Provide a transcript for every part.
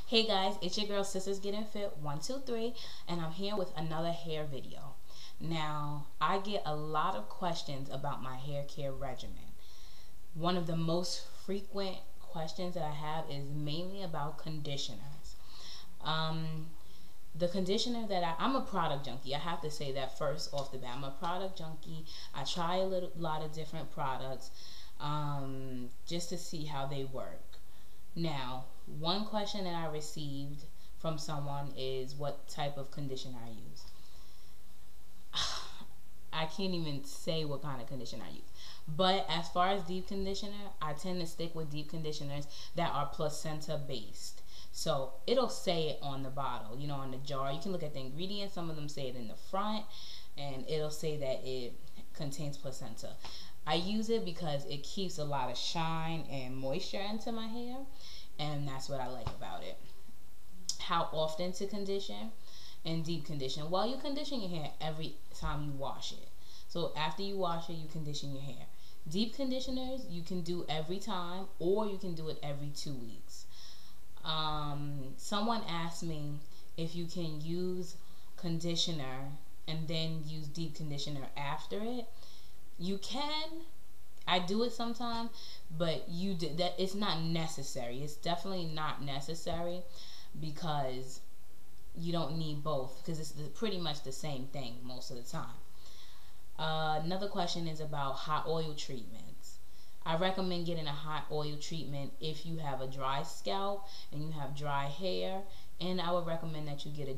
Hey guys, it's your girl Sisters Getting Fit 123, and I'm here with another hair video. Now, I get a lot of questions about my hair care regimen. One of the most frequent questions that I have is mainly about conditioners. The conditioner that I'm a product junkie. I have to say that first off the bat. I'm a product junkie. I try a lot of different products just to see how they work. Now, one question that I received from someone is what type of conditioner I use. I can't even say what kind of conditioner I use. But as far as deep conditioner, I tend to stick with deep conditioners that are placenta based. So it'll say it on the bottle, on the jar. You can look at the ingredients. Some of them say it in the front, and it'll say that it contains placenta. I use it because it keeps a lot of shine and moisture into my hair, and that's what I like about it. How often to condition and deep condition? Well, you condition your hair every time you wash it. So after you wash it, you condition your hair. Deep conditioners you can do every time, or you can do it every 2 weeks. Someone asked me if you can use conditioner and then use deep conditioner after it. You can. I do it sometimes, but it's not necessary. It's definitely not necessary because you don't need both, because it's pretty much the same thing most of the time. Another question is about hot oil treatments. I recommend getting a hot oil treatment if you have a dry scalp and you have dry hair, and I would recommend that you get a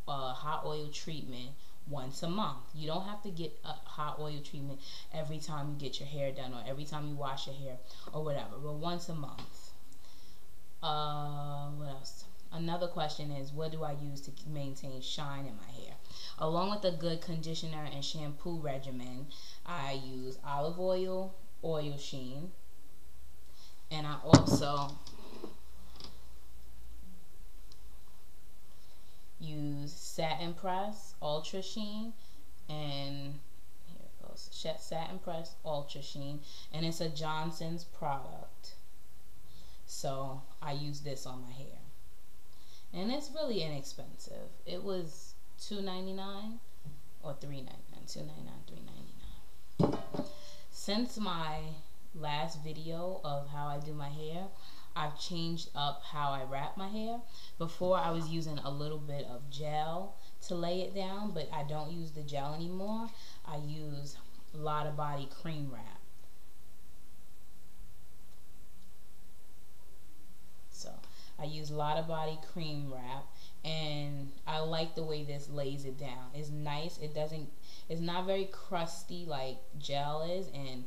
hot oil treatment once a month. You don't have to get a hot oil treatment every time you get your hair done or every time you wash your hair or whatever, but once a month. What else? Another question is, what do I use to maintain shine in my hair? Along with a good conditioner and shampoo regimen, I use olive oil, oil sheen, and I also use Satin Press Ultra Sheen, and here it goes, Satin Press Ultra Sheen, and it's a Johnson's product. So I use this on my hair, and it's really inexpensive. It was $2.99 or $3.99, $2.99, $3.99. Since my last video of how I do my hair, I've changed up how I wrap my hair. Before, I was using a little bit of gel to lay it down, but I don't use the gel anymore. I use Lotta Body cream wrap. So I use Lotta Body cream wrap, and I like the way this lays it down. It's nice. It's not very crusty like gel is, and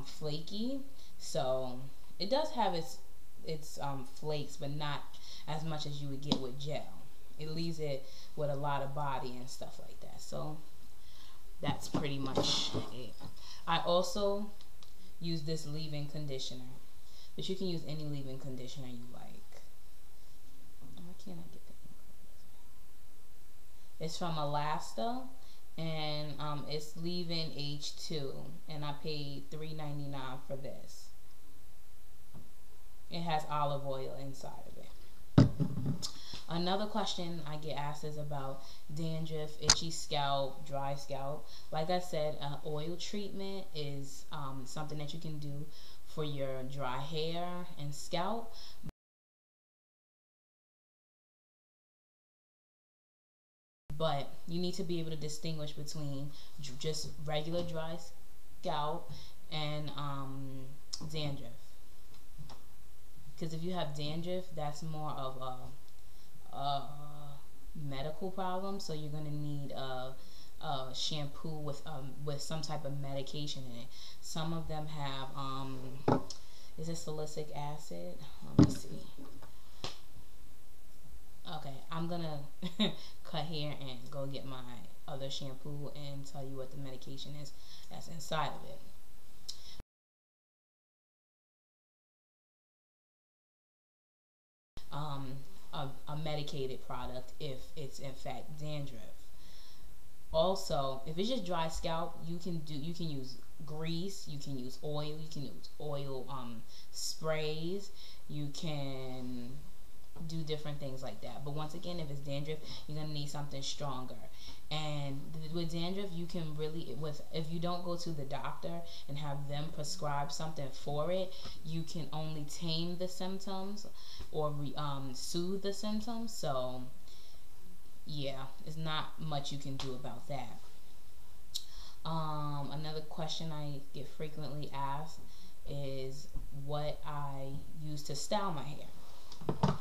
flaky. So it does have its flakes, but not as much as you would get with gel. It leaves it with a lot of body and stuff like that. So that's pretty much it. I also use this leave-in conditioner, but you can use any leave-in conditioner you like. Why can't I get the ink? It's from Elasta, and it's leave-in H2, and I paid $3.99 for this. It has olive oil inside of it. Another question I get asked is about dandruff, itchy scalp, dry scalp. Like I said, oil treatment is something that you can do for your dry hair and scalp. But you need to be able to distinguish between just regular dry scalp and dandruff. Because if you have dandruff, that's more of a medical problem. So you're gonna need a shampoo with some type of medication in it. Some of them have is it salicylic acid? Let me see. Okay, I'm gonna cut here and go get my other shampoo and tell you what the medication is that's inside of it. A medicated product if it's in fact dandruff. Also, if it's just dry scalp, you can use grease, you can use oil, sprays, you can do different things like that. But once again, if it's dandruff, you're gonna need something stronger. And with dandruff, you can really, if you don't go to the doctor and have them prescribe something for it, you can only tame the symptoms or soothe the symptoms. So yeah, there's not much you can do about that. Another question I get frequently asked is what I use to style my hair.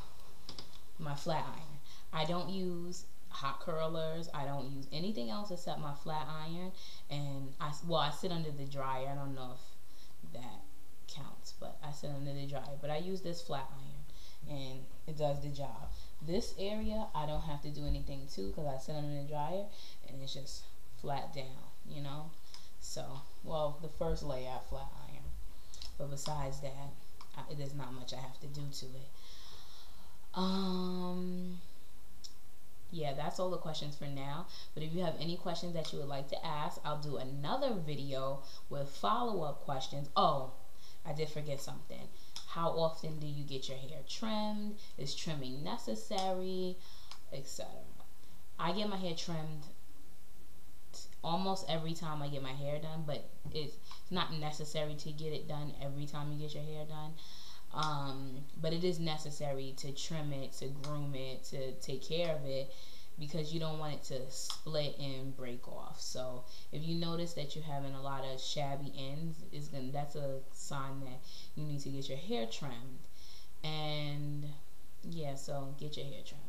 My flat iron. I don't use hot curlers. I don't use anything else except my flat iron. And I sit under the dryer. I don't know if that counts, but I sit under the dryer. But I use this flat iron, and it does the job. This area I don't have to do anything to because I sit under the dryer, and it's just flat down, you know. So, well, the first layer I flat iron, but besides that, there's not much I have to do to it. Yeah, that's all the questions for now. But if you have any questions that you would like to ask, I'll do another video with follow-up questions. Oh, I did forget something. How often do you get your hair trimmed? Is trimming necessary? Etc. I get my hair trimmed almost every time I get my hair done, but it's not necessary to get it done every time you get your hair done. But it is necessary to trim it, to groom it, to take care of it, because you don't want it to split and break off. So if you notice that you're having a lot of shabby ends, that's a sign that you need to get your hair trimmed. And yeah, so get your hair trimmed.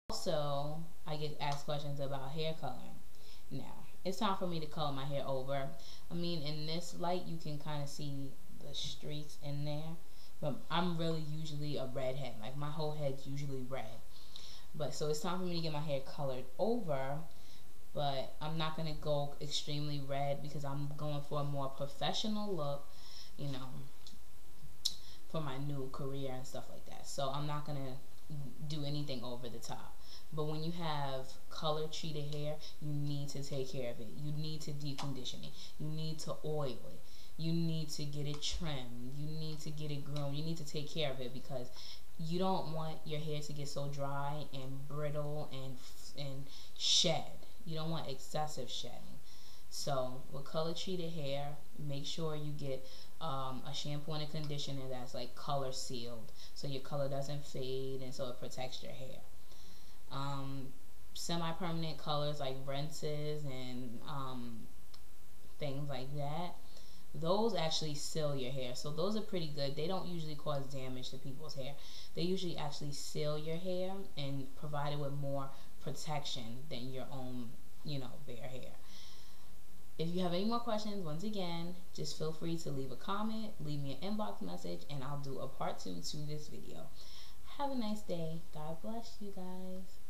Also, I get asked questions about hair coloring. Now, it's time for me to color my hair over. I mean, in this light, you can kind of see the streaks in there. But I'm really usually a redhead. Like, my whole head's usually red. But, so it's time for me to get my hair colored over. But I'm not going to go extremely red because I'm going for a more professional look, you know, for my new career and stuff like that. So I'm not going to do anything over the top. But when you have color treated hair, you need to take care of it. You need to deep condition it. You need to oil it. You need to get it trimmed. You need to get it groomed. You need to take care of it because you don't want your hair to get so dry and brittle and shed. You don't want excessive shedding. So with color treated hair, make sure you get a shampoo and a conditioner that's like color sealed, so your color doesn't fade and so it protects your hair. Semi-permanent colors like rinses and things like that, those actually seal your hair, so those are pretty good. They don't usually cause damage to people's hair. They usually actually seal your hair and provide it with more protection than your own, you know, bare hair. If you have any more questions, once again, just feel free to leave a comment, leave me an inbox message, and I'll do a part 2 to this video. Have a nice day. God bless you guys.